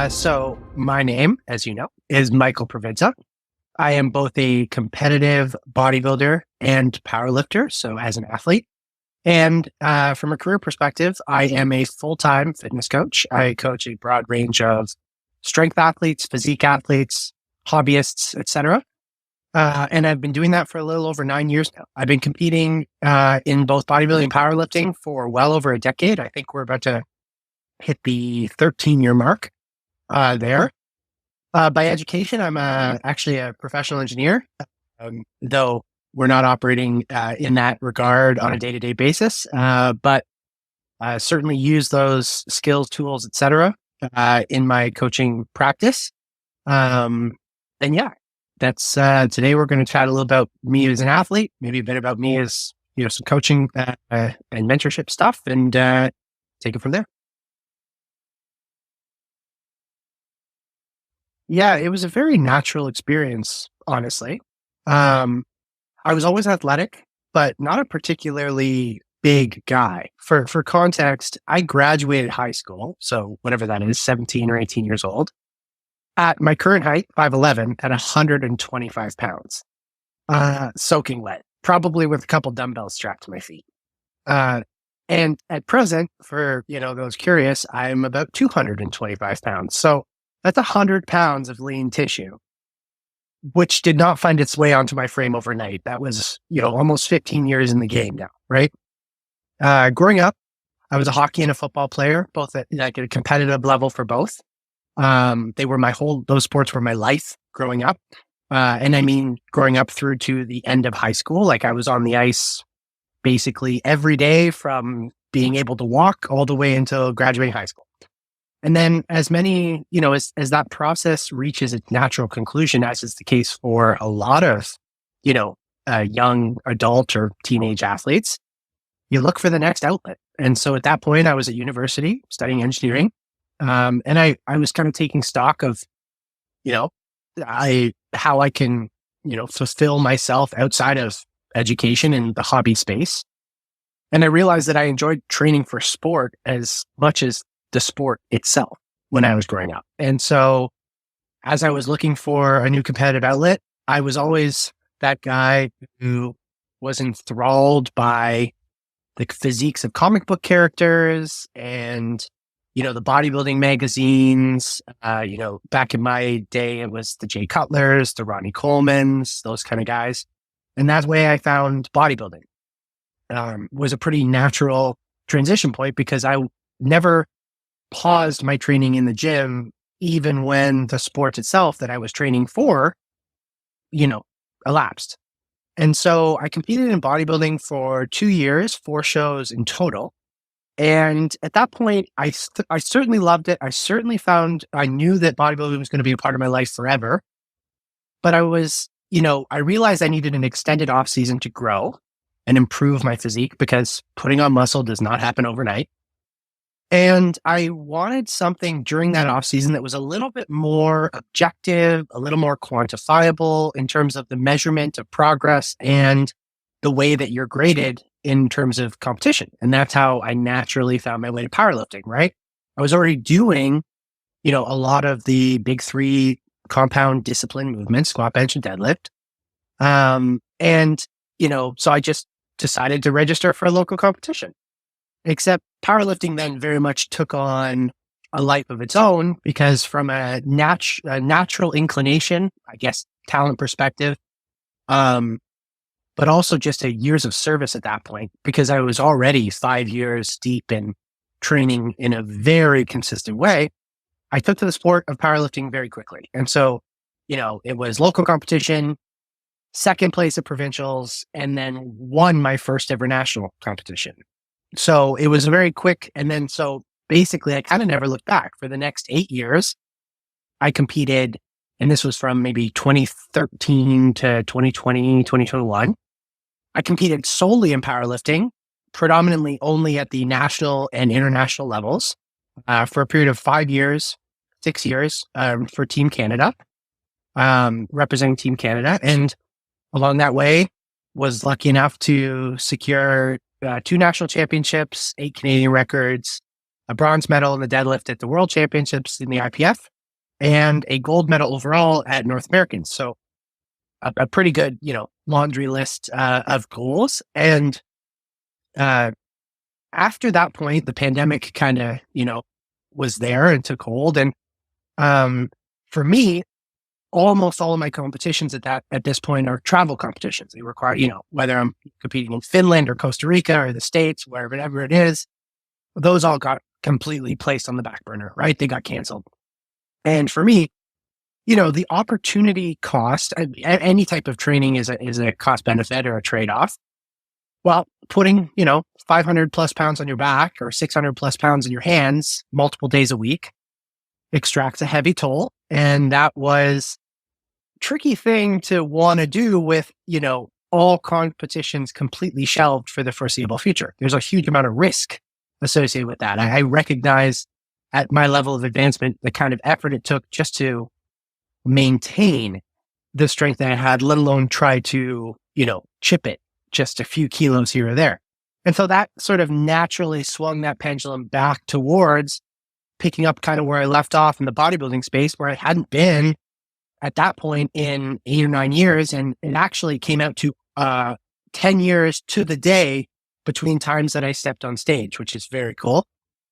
So my name, as you know, is Michael Previdsa. I am both a competitive bodybuilder and powerlifter, so as an athlete. And from a career perspective, I am a full-time fitness coach. I coach a broad range of strength athletes, physique athletes, hobbyists, etc. And I've been doing that for a little over 9 years now. I've been competing in both bodybuilding and powerlifting for well over a decade. I think we're about to hit the 13-year mark there. By education, I'm actually a professional engineer, though we're not operating in that regard on a day-to-day basis, but certainly use those skills, tools, etc. In my coaching practice. And yeah, that's today we're going to chat a little about me as an athlete, maybe a bit about me as some coaching and mentorship stuff, and take it from there. Yeah, it was a very natural experience, honestly. I was always athletic, but not a particularly big guy. For context, I graduated high school, so whatever that is, 17 or 18 years old, at my current height, 5'11", at 125 pounds, soaking wet, probably with a couple dumbbells strapped to my feet. And at present, for those curious, I'm about 225 pounds. So that's 100 pounds of lean tissue, which did not find its way onto my frame overnight. That was, almost 15 years in the game now, right? Growing up, I was a hockey and a football player, both at a competitive level for both. Those sports were my life growing up. And I mean, growing up through to the end of high school, like I was on the ice basically every day from being able to walk all the way until graduating high school. And then as that process reaches its natural conclusion, as is the case for a lot of, young adult or teenage athletes, you look for the next outlet. And so at that point, I was at university studying engineering. And I was kind of taking stock of, how I can, fulfill myself outside of education in the hobby space. And I realized that I enjoyed training for sport as much as the sport itself when I was growing up. And so as I was looking for a new competitive outlet, I was always that guy who was enthralled by the physiques of comic book characters and, the bodybuilding magazines. Back in my day, it was the Jay Cutlers, the Ronnie Colemans, those kind of guys. And that's the way I found bodybuilding. Was a pretty natural transition point because I never paused my training in the gym, even when the sport itself that I was training for, elapsed. And so I competed in bodybuilding for 2 years, 4 shows in total. And at that point, I certainly loved it. I knew that bodybuilding was going to be a part of my life forever. But I realized I needed an extended off season to grow and improve my physique because putting on muscle does not happen overnight. And I wanted something during that off season that was a little bit more objective, a little more quantifiable in terms of the measurement of progress and the way that you're graded in terms of competition. And that's how I naturally found my way to powerlifting, right? I was already doing, a lot of the big 3 compound discipline movements, squat, bench, and deadlift. So I just decided to register for a local competition. Except powerlifting then very much took on a life of its own because from a natural inclination, I guess, talent perspective, but also just a years of service at that point, because I was already 5 years deep in training in a very consistent way, I took to the sport of powerlifting very quickly. And so, it was local competition, second place at provincials, and then won my first ever national competition. So it was very quick. And then, so basically I kind of never looked back. For the next 8 years, I competed, and this was from maybe 2013 to 2020, 2021. I competed solely in powerlifting, predominantly only at the national and international levels, for a period of 5 years, 6 years, for Team Canada, representing Team Canada. And along that way, was lucky enough to secure 2 national championships, 8 Canadian records, a bronze medal in the deadlift at the World Championships in the IPF, and a gold medal overall at North Americans. So a pretty good, laundry list of goals. And uh, after that point, the pandemic kind of, was there and took hold. And for me, almost all of my competitions at this point are travel competitions. They require, whether I'm competing in Finland or Costa Rica or the States, wherever it is, those all got completely placed on the back burner, right? They got canceled. And for me, the opportunity cost, any type of training is a cost benefit or a trade-off. Well, putting, 500 plus pounds on your back or 600 plus pounds in your hands multiple days a week extracts a heavy toll. And that was a tricky thing to want to do with, all competitions completely shelved for the foreseeable future. There's a huge amount of risk associated with that. I recognize at my level of advancement, the kind of effort it took just to maintain the strength that I had, let alone try to, chip it just a few kilos here or there. And so that sort of naturally swung that pendulum back towards picking up kind of where I left off in the bodybuilding space, where I hadn't been at that point in 8 or 9 years. And it actually came out to 10 years to the day between times that I stepped on stage, which is very cool.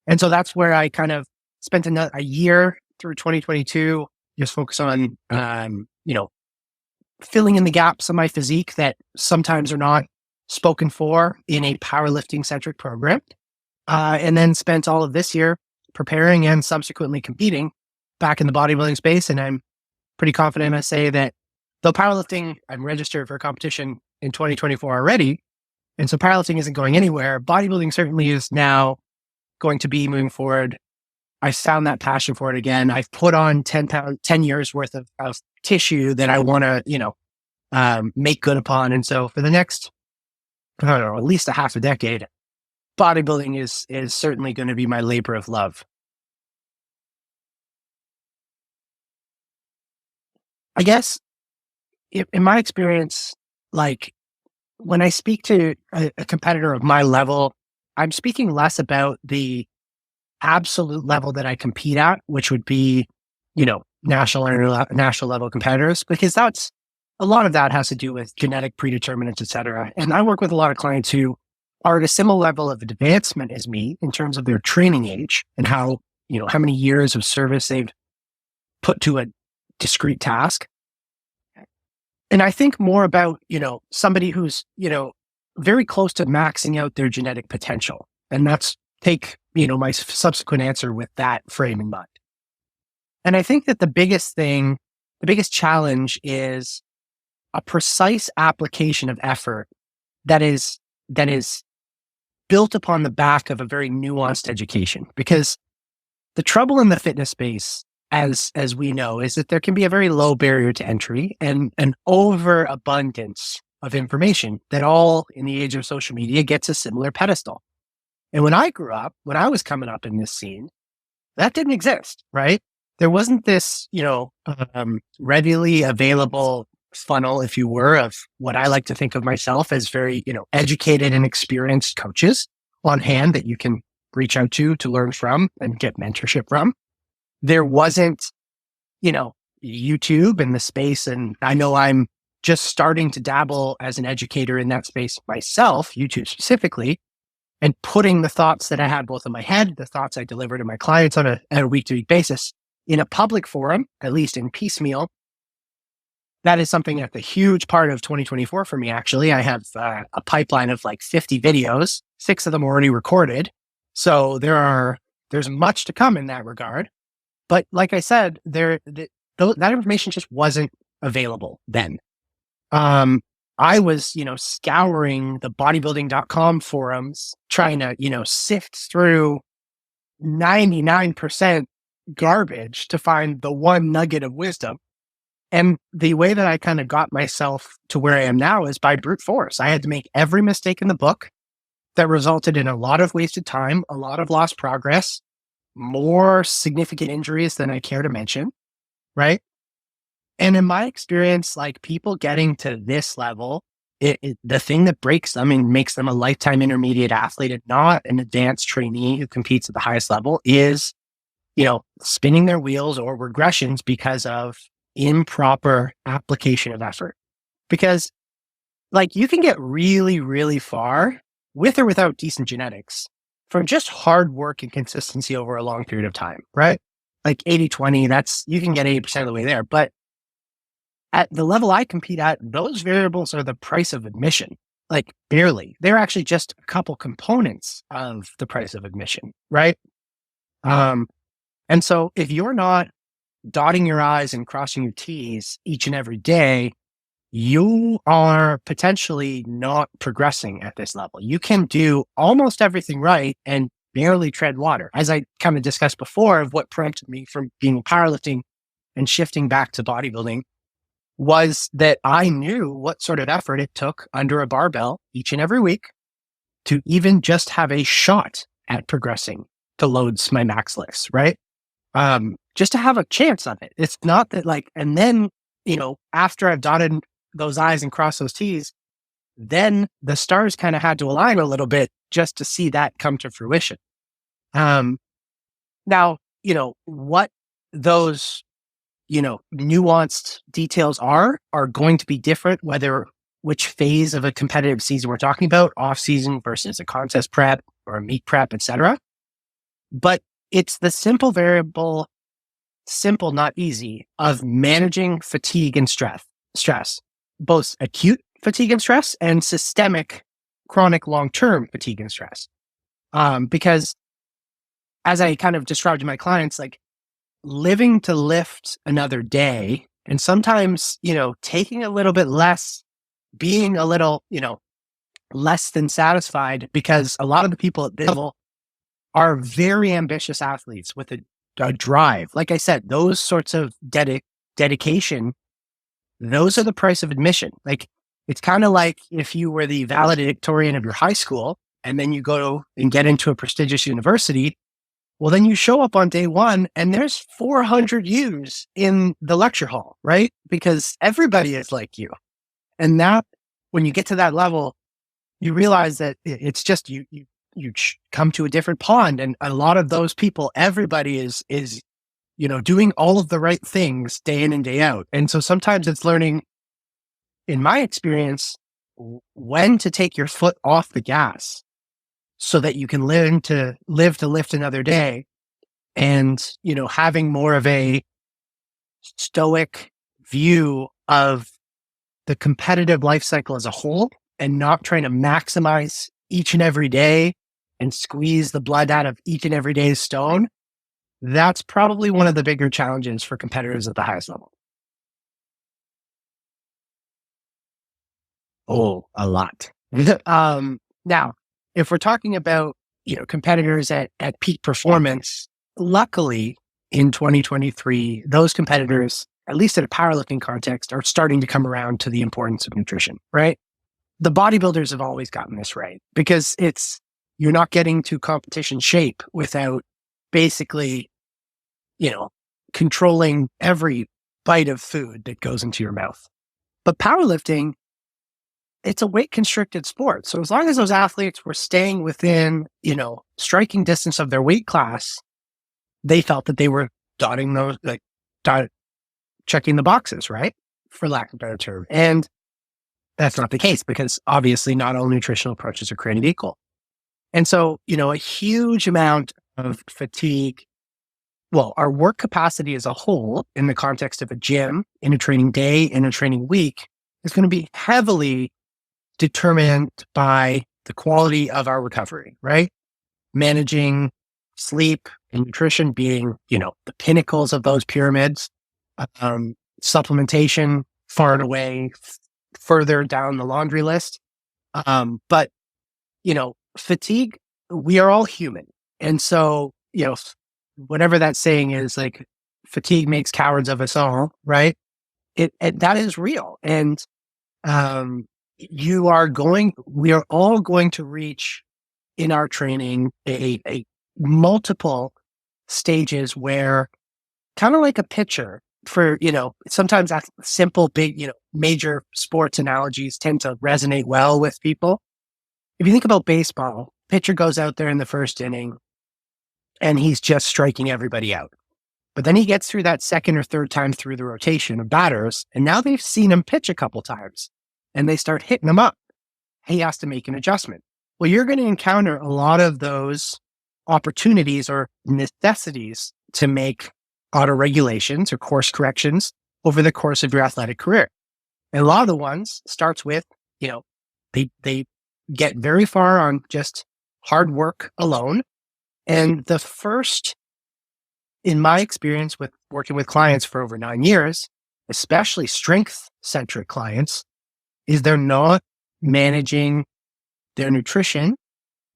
And so that's where I kind of spent a year through 2022, just focus on, filling in the gaps of my physique that sometimes are not spoken for in a powerlifting centric program. And then spent all of this year preparing and subsequently competing back in the bodybuilding space. And I'm pretty confident I say that though powerlifting, I'm registered for a competition in 2024 already. And so powerlifting isn't going anywhere. Bodybuilding certainly is now going to be moving forward. I found that passion for it again. I've put on 10 years worth of tissue that I want to, make good upon. And so for the next, I don't know, at least a half a decade, bodybuilding is certainly going to be my labor of love. I guess in my experience, like when I speak to a competitor of my level, I'm speaking less about the absolute level that I compete at, which would be, national and international level competitors, because that's a lot of that has to do with genetic predeterminants, et cetera. And I work with a lot of clients who are at a similar level of advancement as me in terms of their training age and how many years of service they've put to a discrete task. And I think more about, somebody who's, very close to maxing out their genetic potential. And that's take, my subsequent answer with that frame in mind. And I think that the biggest challenge is a precise application of effort that is built upon the back of a very nuanced education. Because the trouble in the fitness space, as we know, is that there can be a very low barrier to entry and an overabundance of information that all in the age of social media gets a similar pedestal. And when I grew up, when I was coming up in this scene, that didn't exist, right? There wasn't this, readily available funnel, if you were, of what I like to think of myself as very, educated and experienced coaches on hand that you can reach out to learn from and get mentorship from. There wasn't, YouTube in the space. And I know I'm just starting to dabble as an educator in that space myself, YouTube specifically, and putting the thoughts that I had both in my head, the thoughts I deliver to my clients on a week-to-week basis in a public forum, at least in piecemeal. That is something that's a huge part of 2024 for me, actually. I have a pipeline of like 50 videos, 6 of them already recorded. So there's much to come in that regard. But like I said, that information just wasn't available then. I was, scouring the bodybuilding.com forums, trying to, sift through 99% garbage to find the one nugget of wisdom. And the way that I kind of got myself to where I am now is by brute force. I had to make every mistake in the book that resulted in a lot of wasted time, a lot of lost progress, more significant injuries than I care to mention, right? And in my experience, like people getting to this level, the thing that breaks them and makes them a lifetime intermediate athlete and not an advanced trainee who competes at the highest level is spinning their wheels or regressions because of improper application of effort. Because like you can get really, really far with or without decent genetics from just hard work and consistency over a long period of time, right? Like 80-20, you can get 80% of the way there. But at the level I compete at, those variables are the price of admission, like barely. They're actually just a couple components of the price of admission, right? And so if you're not dotting your I's and crossing your T's each and every day, you are potentially not progressing at this level. You can do almost everything right and barely tread water. As I kind of discussed before, of what prompted me from being powerlifting and shifting back to bodybuilding was that I knew what sort of effort it took under a barbell each and every week to even just have a shot at progressing to loads my max lifts, right? Just to have a chance of it. It's not that like, and then, after I've dotted those I's and crossed those T's, then the stars kind of had to align a little bit just to see that come to fruition. Now, what those, nuanced details are going to be different, which phase of a competitive season we're talking about, off season versus a contest prep or a meet prep, etc. But it's the simple variable, simple, not easy, of managing fatigue and stress, both acute fatigue and stress and systemic chronic long-term fatigue and stress. Because as I kind of described to my clients, like living to lift another day and sometimes, taking a little bit less, being a little, less than satisfied, because a lot of the people at this level are very ambitious athletes with a drive. Like I said, those sorts of dedication, those are the price of admission. Like it's kind of like if you were the valedictorian of your high school and then you go and get into a prestigious university. Well, then you show up on day one and there's 400 yous in the lecture hall, right? Because everybody is like you. And that, when you get to that level, you realize that it's just you come to a different pond, and a lot of those people, everybody is doing all of the right things day in and day out. And so sometimes it's learning, in my experience, when to take your foot off the gas so that you can learn to live to lift another day, and having more of a stoic view of the competitive life cycle as a whole, and not trying to maximize each and every day and squeeze the blood out of each and every day's stone. That's probably one of the bigger challenges for competitors at the highest level. Oh, a lot. Now, if we're talking about, competitors at peak performance, luckily in 2023, those competitors, at least in a powerlifting context, are starting to come around to the importance of nutrition, right? The bodybuilders have always gotten this right, because you're not getting to competition shape without basically, controlling every bite of food that goes into your mouth. But powerlifting, it's a weight constricted sport. So as long as those athletes were staying within, striking distance of their weight class, they felt that they were checking the boxes, right? For lack of a better term. And that's not the case, because obviously not all nutritional approaches are created equal. And so, a huge amount of fatigue, our work capacity as a whole in the context of a gym, in a training day, in a training week, is going to be heavily determined by the quality of our recovery, right? Managing sleep and nutrition being, the pinnacles of those pyramids. Supplementation far and away further down the laundry list. But, fatigue, we are all human. And so, whatever that saying is, like, fatigue makes cowards of us all, right? That is real. And we are all going to reach in our training a multiple stages where, kind of like a pitcher, for, sometimes that simple, big, major sports analogies tend to resonate well with people. If you think about baseball, pitcher goes out there in the first inning, and he's just striking everybody out. But then he gets through that second or third time through the rotation of batters, and now they've seen him pitch a couple times and they start hitting him up. He has to make an adjustment. Well, you're going to encounter a lot of those opportunities or necessities to make auto regulations or course corrections over the course of your athletic career. And a lot of the ones starts with, they get very far on just hard work alone. And the first, in my experience with working with clients for over 9 years, especially strength-centric clients, is they're not managing their nutrition,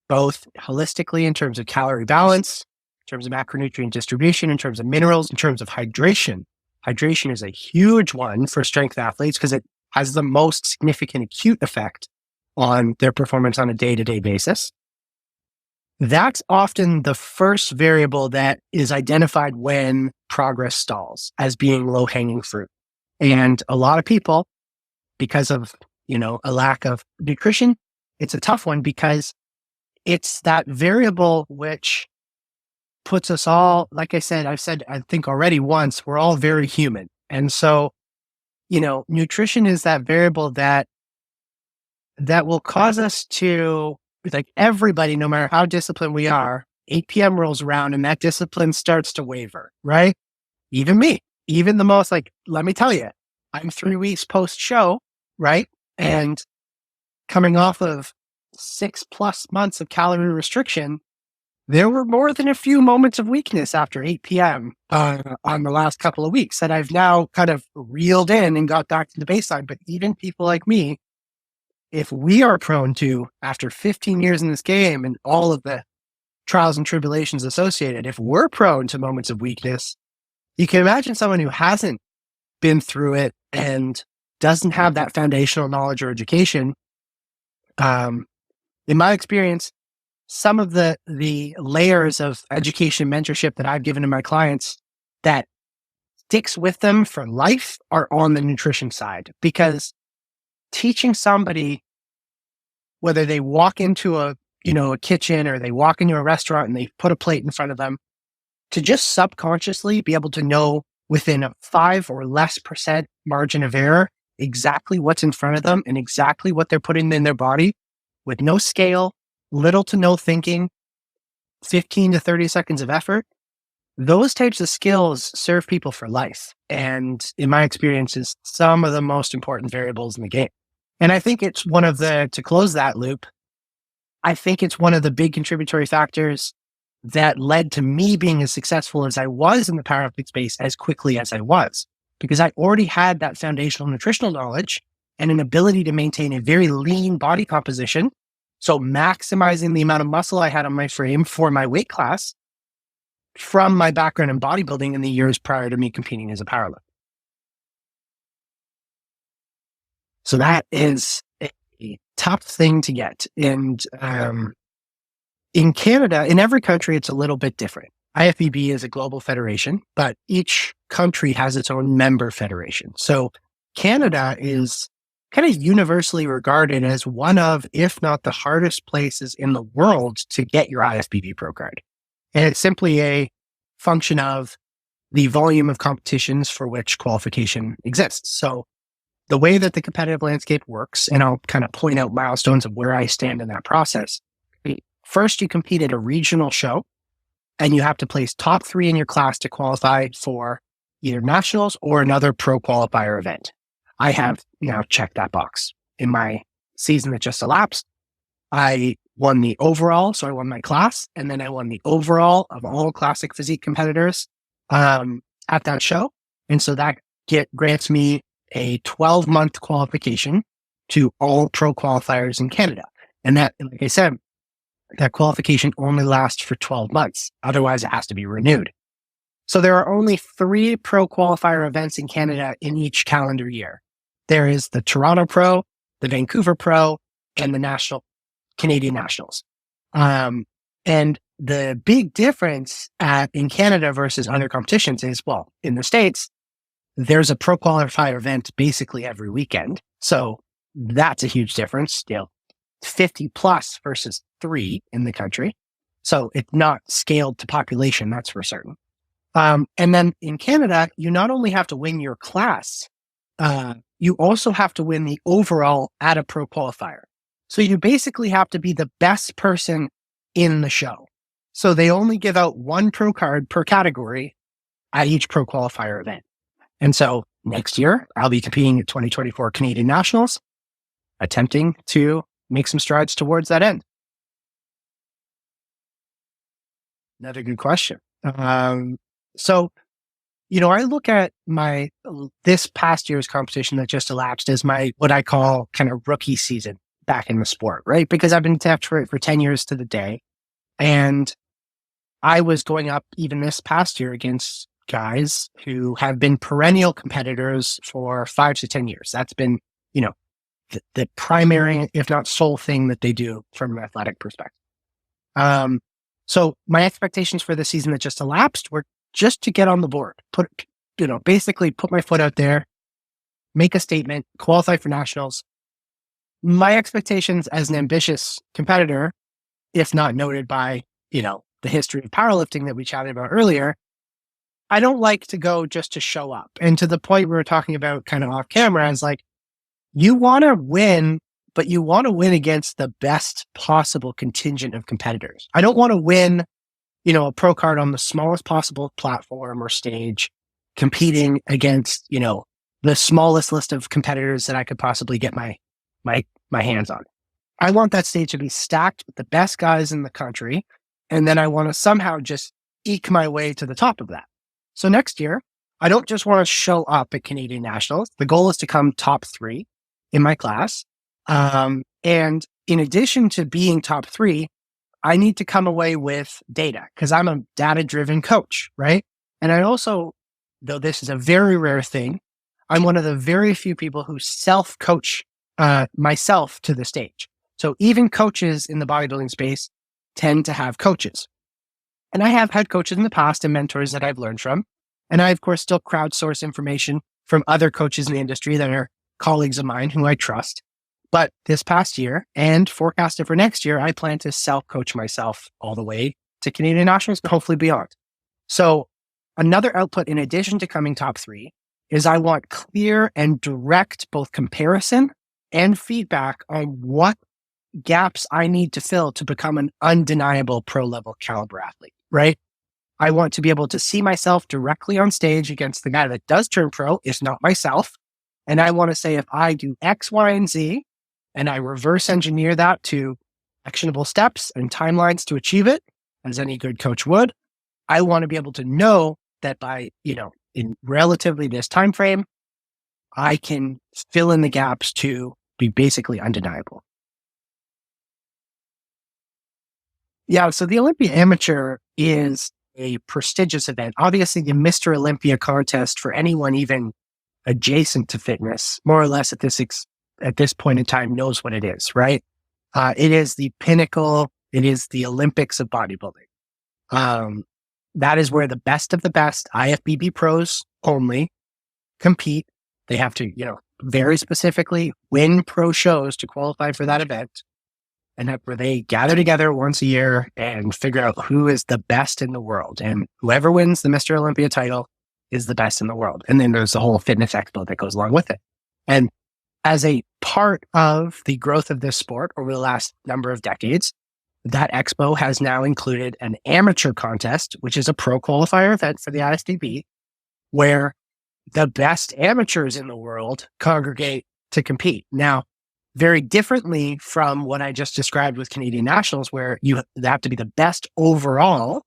both holistically in terms of calorie balance, in terms of macronutrient distribution, in terms of minerals, in terms of hydration. Hydration is a huge one for strength athletes because it has the most significant acute effect on their performance on a day-to-day basis. That's often the first variable that is identified when progress stalls as being low-hanging fruit. And a lot of people, because of, a lack of nutrition, it's a tough one because it's that variable which puts us all, like I've said, I think already once, we're all very human. And so, nutrition is that variable that will cause us to, like everybody, no matter how disciplined we are, 8 p.m. rolls around and that discipline starts to waver, right? Even me, even the most, let me tell you, I'm 3 weeks post-show, right? And coming off of 6+ months of calorie restriction, there were more than a few moments of weakness after 8 p.m. On the last couple of weeks that I've now kind of reeled in and got back to the baseline. But even people like me, if we are prone to, after 15 years in this game and all of the trials and tribulations associated, if we're prone to moments of weakness, you can imagine someone who hasn't been through it and doesn't have that foundational knowledge or education. In my experience, some of the layers of education mentorship that I've given to my clients that sticks with them for life are on the nutrition side, because teaching somebody, whether they walk into a kitchen or they walk into a restaurant and they put a plate in front of them, to just subconsciously be able to know within a 5% or less margin of error exactly what's in front of them and exactly what they're putting in their body with no scale, little to no thinking, 15 to 30 seconds of effort. Those types of skills serve people for life. And in my experience, is some of the most important variables in the game. And I think it's to close that loop, I think it's one of the big contributory factors that led to me being as successful as I was in the powerlifting space as quickly as I was, because I already had that foundational nutritional knowledge and an ability to maintain a very lean body composition. So maximizing the amount of muscle I had on my frame for my weight class from my background in bodybuilding in the years prior to me competing as a powerlifter. So that is a tough thing to get. And in Canada, in every country, it's a little bit different. IFBB is a global federation, but each country has its own member federation. So Canada is kind of universally regarded as one of, if not the hardest places in the world to get your IFBB Pro card. And it's simply a function of the volume of competitions for which qualification exists. So the way that the competitive landscape works, and I'll kind of point out milestones of where I stand in that process. First, you compete at a regional show, and you have to place top 3 in your class to qualify for either nationals or another pro qualifier event. I have now checked that box. In my season that just elapsed, I won the overall, so I won my class, and then I won the overall of all classic physique competitors at that show. And so that grants me a 12-month qualification to all pro qualifiers in Canada. And that, like I said, that qualification only lasts for 12 months. Otherwise, it has to be renewed. So there are only 3 pro qualifier events in Canada in each calendar year. There is the Toronto Pro, the Vancouver Pro, and the Canadian Nationals. And the big difference in Canada versus other competitions is, well, in the States, there's a pro qualifier event basically every weekend. So that's a huge difference. 50 plus versus 3 in the country. So it's not scaled to population, that's for certain. And then in Canada, you not only have to win your class, you also have to win the overall at a pro qualifier. So you basically have to be the best person in the show. So they only give out one pro card per category at each pro qualifier event. And so next year, I'll be competing at 2024 Canadian Nationals, attempting to make some strides towards that end. Another good question. So, I look at this past year's competition that just elapsed as my, what I call kind of rookie season back in the sport, right? Because I've been tapped for it for 10 years to the day. And I was going up even this past year against guys who have been perennial competitors for 5 to 10 years. That's been, the primary, if not sole thing that they do from an athletic perspective. So my expectations for the season that just elapsed were just to get on the board, basically put my foot out there, make a statement, qualify for nationals. My expectations as an ambitious competitor, if not noted by, the history of powerlifting that we chatted about earlier, I don't like to go just to show up. And to the point we were talking about kind of off camera, is like, you want to win, but you want to win against the best possible contingent of competitors. I don't want to win, a pro card on the smallest possible platform or stage, competing against, the smallest list of competitors that I could possibly get my hands on. I want that stage to be stacked with the best guys in the country. And then I want to somehow just eke my way to the top of that. So next year, I don't just want to show up at Canadian Nationals. The goal is to come top 3 in my class. And in addition to being top 3, I need to come away with data because I'm a data-driven coach, right? And I also, though this is a very rare thing, I'm one of the very few people who self-coach myself to the stage. So even coaches in the bodybuilding space tend to have coaches. And I have had coaches in the past and mentors that I've learned from. And I, of course, still crowdsource information from other coaches in the industry that are colleagues of mine who I trust. But this past year and forecasted for next year, I plan to self-coach myself all the way to Canadian Nationals and hopefully beyond. So another output in addition to coming top 3 is I want clear and direct both comparison and feedback on what gaps I need to fill to become an undeniable pro level caliber athlete, right? I want to be able to see myself directly on stage against the guy that does turn pro, if not myself. And I want to say, if I do X, Y, and Z, and I reverse engineer that to actionable steps and timelines to achieve it, as any good coach would, I want to be able to know that by, in relatively this time frame, I can fill in the gaps to be basically undeniable. Yeah, so the Olympia Amateur is a prestigious event. Obviously, the Mr. Olympia contest for anyone even adjacent to fitness, more or less at this point in time, knows what it is, right? It is the pinnacle. It is the Olympics of bodybuilding. That is where the best of the best IFBB pros only compete. They have to, very specifically win pro shows to qualify for that event. And where they gather together once a year and figure out who is the best in the world. And whoever wins the Mr. Olympia title is the best in the world. And then there's the whole fitness expo that goes along with it. And as a part of the growth of this sport over the last number of decades, that expo has now included an amateur contest, which is a pro qualifier event for the IFBB, where the best amateurs in the world congregate to compete. Now, very differently from what I just described with Canadian Nationals, where you have to be the best overall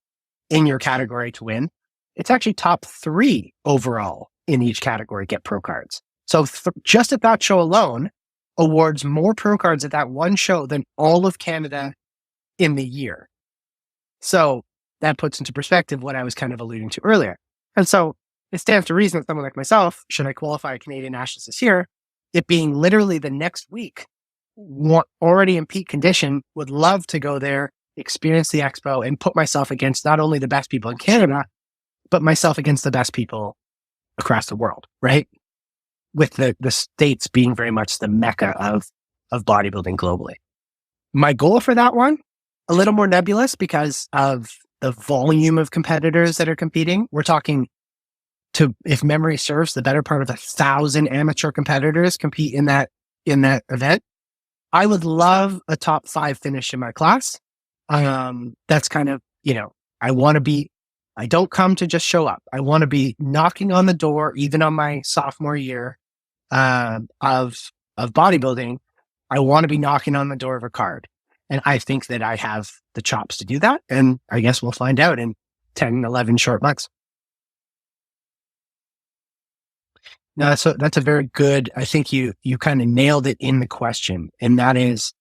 in your category to win, it's actually top 3 overall in each category get pro cards. So just at that show alone, awards more pro cards at that one show than all of Canada in the year. So that puts into perspective what I was kind of alluding to earlier. And so it stands to reason that someone like myself, should I qualify Canadian Nationals this year, it being literally the next week, already in peak condition, would love to go there, experience the expo, and put myself against not only the best people in Canada, but myself against the best people across the world, right? With the States being very much the mecca of bodybuilding globally. My goal for that one a little more nebulous because of the volume of competitors that are competing. We're talking if memory serves, the better part of 1,000 amateur competitors compete in that event. I would love a top 5 finish in my class. That's kind of, I don't come to just show up. I want to be knocking on the door, even on my sophomore year of bodybuilding. I want to be knocking on the door of a card. And I think that I have the chops to do that. And I guess we'll find out in 10, 11 short months. No, that's a very good, I think you kind of nailed it in the question. And that is,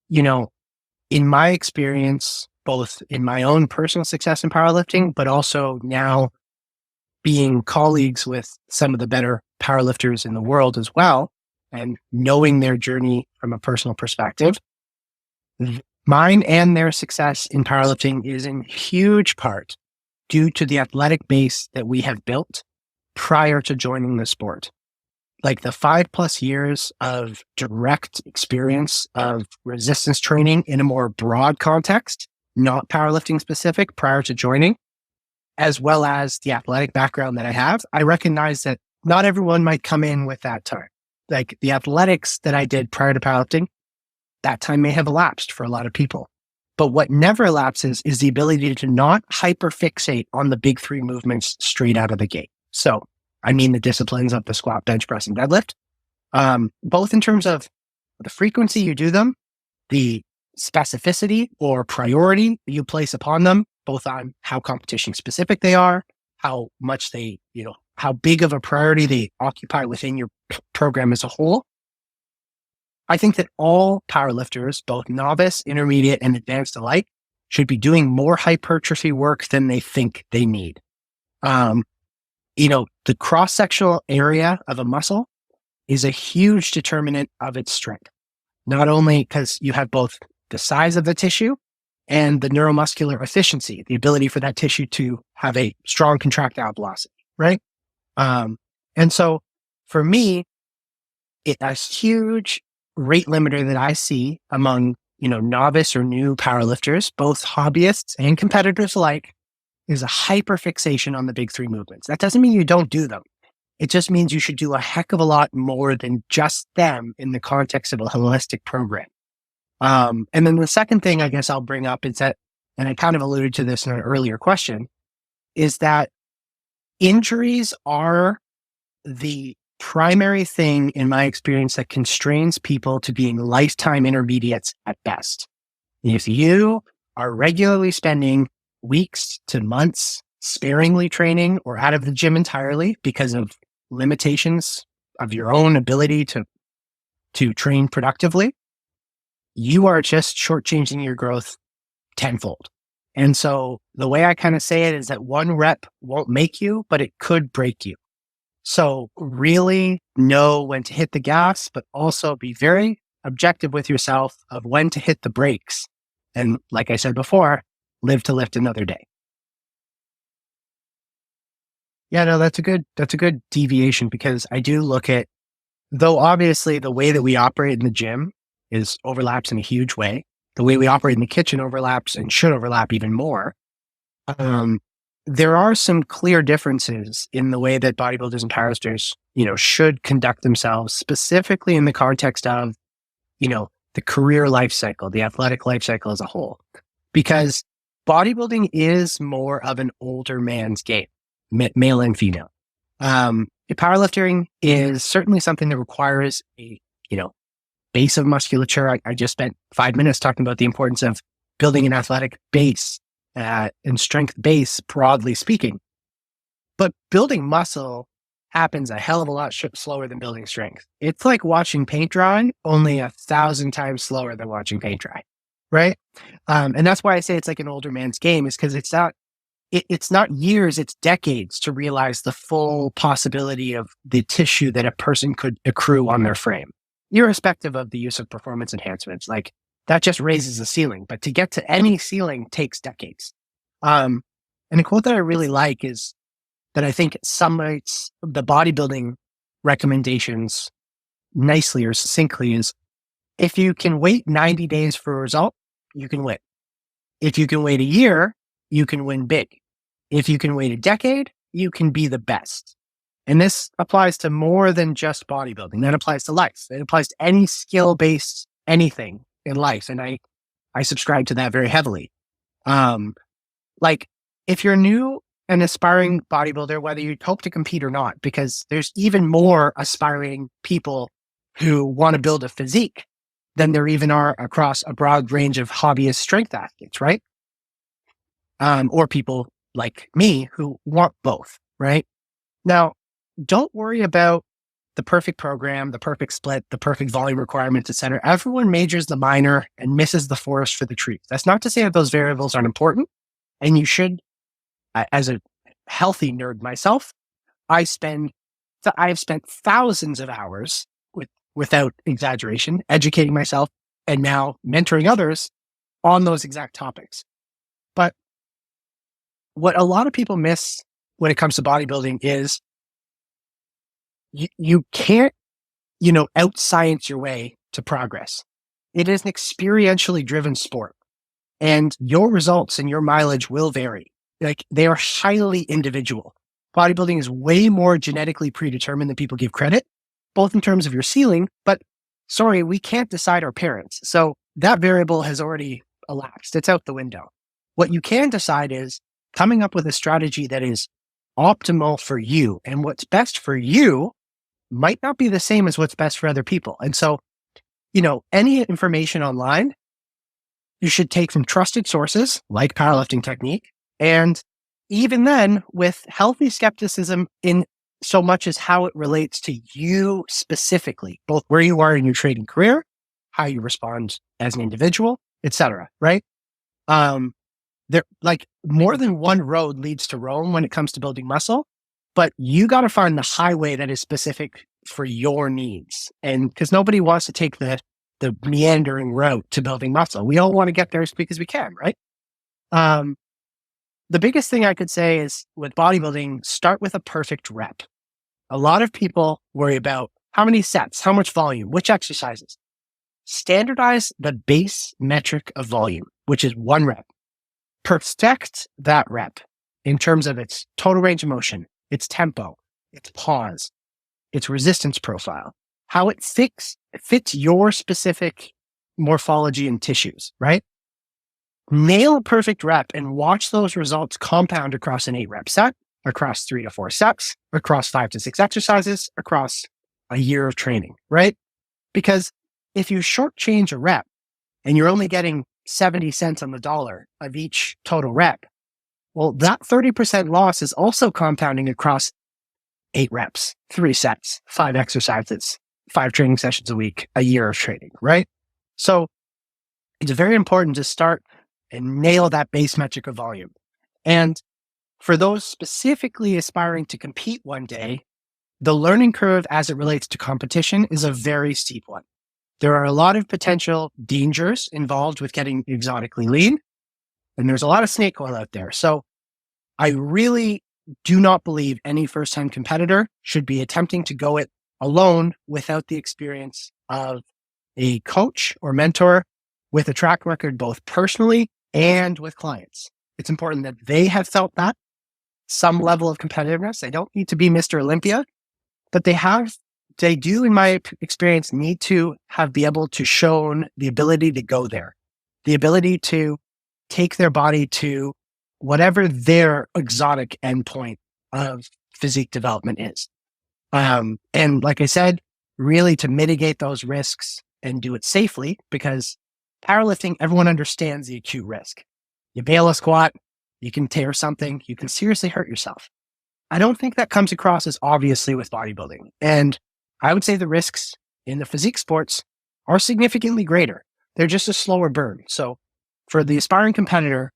in my experience, both in my own personal success in powerlifting, but also now being colleagues with some of the better powerlifters in the world as well, and knowing their journey from a personal perspective, mine and their success in powerlifting is in huge part due to the athletic base that we have built prior to joining the sport. Like the 5+ years of direct experience of resistance training in a more broad context, not powerlifting specific, prior to joining, as well as the athletic background that I have, I recognize that not everyone might come in with that time. Like the athletics that I did prior to powerlifting, that time may have elapsed for a lot of people. But what never elapses is the ability to not hyperfixate on the big 3 movements straight out of the gate. So, I mean the disciplines of the squat, bench press, and deadlift, both in terms of the frequency you do them, the specificity or priority you place upon them, both on how competition specific they are, how much they, how big of a priority they occupy within your program as a whole. I think that all powerlifters, both novice, intermediate, and advanced alike, should be doing more hypertrophy work than they think they need. The cross-sectional area of a muscle is a huge determinant of its strength. Not only because you have both the size of the tissue and the neuromuscular efficiency, the ability for that tissue to have a strong contractile velocity, right? And so for me, a huge rate limiter that I see among, novice or new powerlifters, both hobbyists and competitors alike, is a hyperfixation on the big 3 movements. That doesn't mean you don't do them. It just means you should do a heck of a lot more than just them in the context of a holistic program. And then the second thing I guess I'll bring up is that, and I kind of alluded to this in an earlier question, is that injuries are the primary thing in my experience that constrains people to being lifetime intermediates at best. If you are regularly spending weeks to months sparingly training or out of the gym entirely because of limitations of your own ability to train productively, you are just shortchanging your growth tenfold. And so the way I kind of say it is that 1 rep won't make you, but it could break you. So really know when to hit the gas, but also be very objective with yourself of when to hit the brakes. And like I said before, live to lift another day. Yeah, no, that's a good deviation, because I do look at, though obviously the way that we operate in the gym overlaps in a huge way, the way we operate in the kitchen overlaps and should overlap even more. There are some clear differences in the way that bodybuilders and powerlifters, should conduct themselves, specifically in the context of, the career life cycle, the athletic life cycle as a whole, because bodybuilding is more of an older man's game, male and female. Powerlifting is certainly something that requires a, base of musculature. I just spent 5 minutes talking about the importance of building an athletic base and strength base, broadly speaking. But building muscle happens a hell of a lot slower than building strength. It's like watching paint dry, only 1,000 times slower than watching paint dry, right? And that's why I say it's like an older man's game, is because it's not years, it's decades to realize the full possibility of the tissue that a person could accrue on their frame, irrespective of the use of performance enhancements. Like that just raises the ceiling, but to get to any ceiling takes decades. And a quote that I really like is that I think summates the bodybuilding recommendations nicely or succinctly is, if you can wait 90 days for a result, you can win. If you can wait a year, you can win big. If you can wait a decade, you can be the best. And this applies to more than just bodybuilding. That applies to life. It applies to any skill-based anything in life. And I subscribe to that very heavily. Like if you're new and aspiring bodybuilder, whether you hope to compete or not, because there's even more aspiring people who want to build a physique than there even are across a broad range of hobbyist strength athletes, right? Or people like me who want both, right? Now, don't worry about the perfect program, the perfect split, the perfect volume requirements, et cetera. Everyone majors the minor and misses the forest for the trees. That's not to say that those variables aren't important. And you should, as a healthy nerd myself, I have spent thousands of hours without exaggeration, educating myself and now mentoring others on those exact topics. But what a lot of people miss when it comes to bodybuilding is you can't, out-science your way to progress. It is an experientially driven sport, and your results and your mileage will vary. Like, they are highly individual. Bodybuilding is way more genetically predetermined than people give credit, both in terms of your ceiling, but sorry, we can't decide our parents. So that variable has already elapsed. It's out the window. What you can decide is coming up with a strategy that is optimal for you, and what's best for you might not be the same as what's best for other people. And so, any information online, you should take from trusted sources like Powerlifting Technique. And even then, with healthy skepticism in so much as how it relates to you specifically, both where you are in your training career, how you respond as an individual, etc. Right? There, like, more than one road leads to Rome when it comes to building muscle, but you got to find the highway that is specific for your needs. And because nobody wants to take the meandering route to building muscle. We all want to get there as quick as we can, right? The biggest thing I could say is with bodybuilding, start with a perfect rep. A lot of people worry about how many sets, how much volume, which exercises. Standardize the base metric of volume, which is 1 rep. Perfect that rep in terms of its total range of motion, its tempo, its pause, its resistance profile, how it fits your specific morphology and tissues, right? Nail a perfect rep and watch those results compound across an 8 rep set, across 3 to 4 sets, across 5 to 6 exercises, across a year of training, right? Because if you shortchange a rep and you're only getting 70 cents on the dollar of each total rep, well, that 30% loss is also compounding across 8 reps, 3 sets, 5 exercises, 5 training sessions a week, a year of training, right? So it's very important to start and nail that base metric of volume. And for those specifically aspiring to compete one day, the learning curve as it relates to competition is a very steep one. There are a lot of potential dangers involved with getting exotically lean, and there's a lot of snake oil out there. So I really do not believe any first-time competitor should be attempting to go it alone without the experience of a coach or mentor with a track record, both personally and with clients. It's important that they have felt that some level of competitiveness. They don't need to be Mr. Olympia, but they do, in my experience, need to be able to shown the ability to go there, the ability to take their body to whatever their exotic endpoint of physique development is. And like I said, really to mitigate those risks and do it safely, because powerlifting, everyone understands the acute risk. You bail a squat, you can tear something, you can seriously hurt yourself. I don't think that comes across as obviously with bodybuilding. And I would say the risks in the physique sports are significantly greater. They're just a slower burn. So for the aspiring competitor,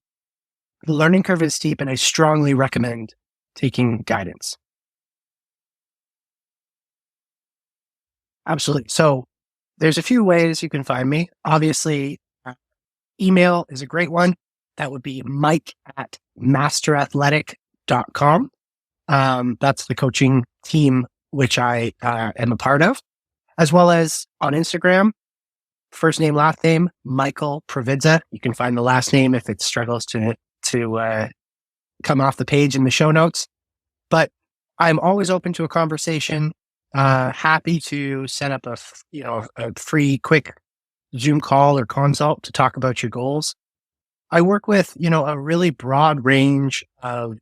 the learning curve is steep, and I strongly recommend taking guidance. Absolutely. So there's a few ways you can find me. Obviously, email is a great one. That would be mike@masterathletic.com. That's the coaching team which I am a part of, as well as on Instagram, first name, last name, Michael Previdsa. You can find the last name if it struggles to come off the page in the show notes. But I'm always open to a conversation. Happy to set up a free, quick Zoom call or consult to talk about your goals. I work with, a really broad range of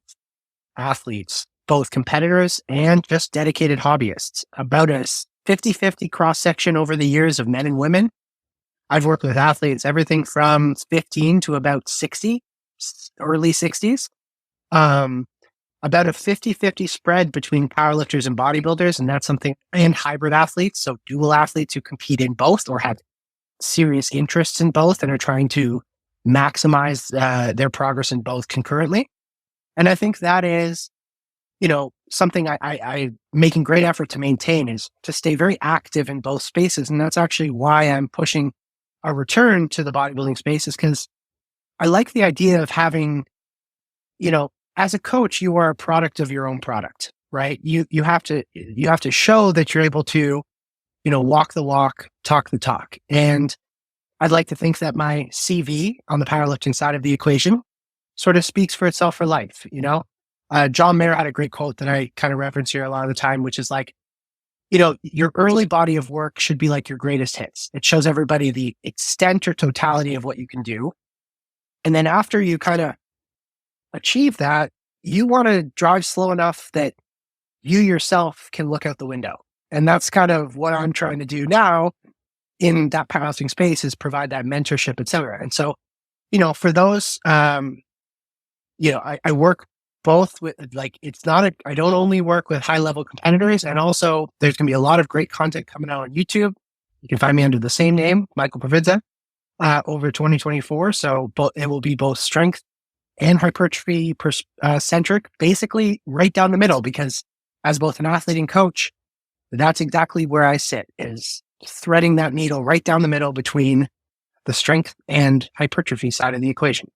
athletes, both competitors and just dedicated hobbyists, about a 50-50 cross section over the years of men and women. I've worked with athletes, everything from 15 to about 60, early 60s. About a 50-50 spread between powerlifters and bodybuilders. And that's something, and hybrid athletes. So dual athletes who compete in both or have serious interests in both and are trying to maximize their progress in both concurrently. And I think that is, something I making great effort to maintain, is to stay very active in both spaces. And that's actually why I'm pushing a return to the bodybuilding spaces, because I like the idea of having, as a coach, you are a product of your own product, right? You have to show that you're able to, walk the walk, talk the talk. And I'd like to think that my CV on the powerlifting side of the equation sort of speaks for itself for life. John Mayer had a great quote that I kind of reference here a lot of the time, which is like, your early body of work should be like your greatest hits. It shows everybody the extent or totality of what you can do. And then after you kind of achieve that, you want to drive slow enough that you yourself can look out the window. And that's kind of what I'm trying to do now in that powerlifting space, is provide that mentorship, et cetera. And so, for those, I work both with, like, I don't only work with high level competitors, and also there's going to be a lot of great content coming out on YouTube. You can find me under the same name, Michael Previdsa, over 2024. So it will be both strength and hypertrophy centric, basically right down the middle, because as both an athlete and coach, that's exactly where I sit, is threading that needle right down the middle between the strength and hypertrophy side of the equation.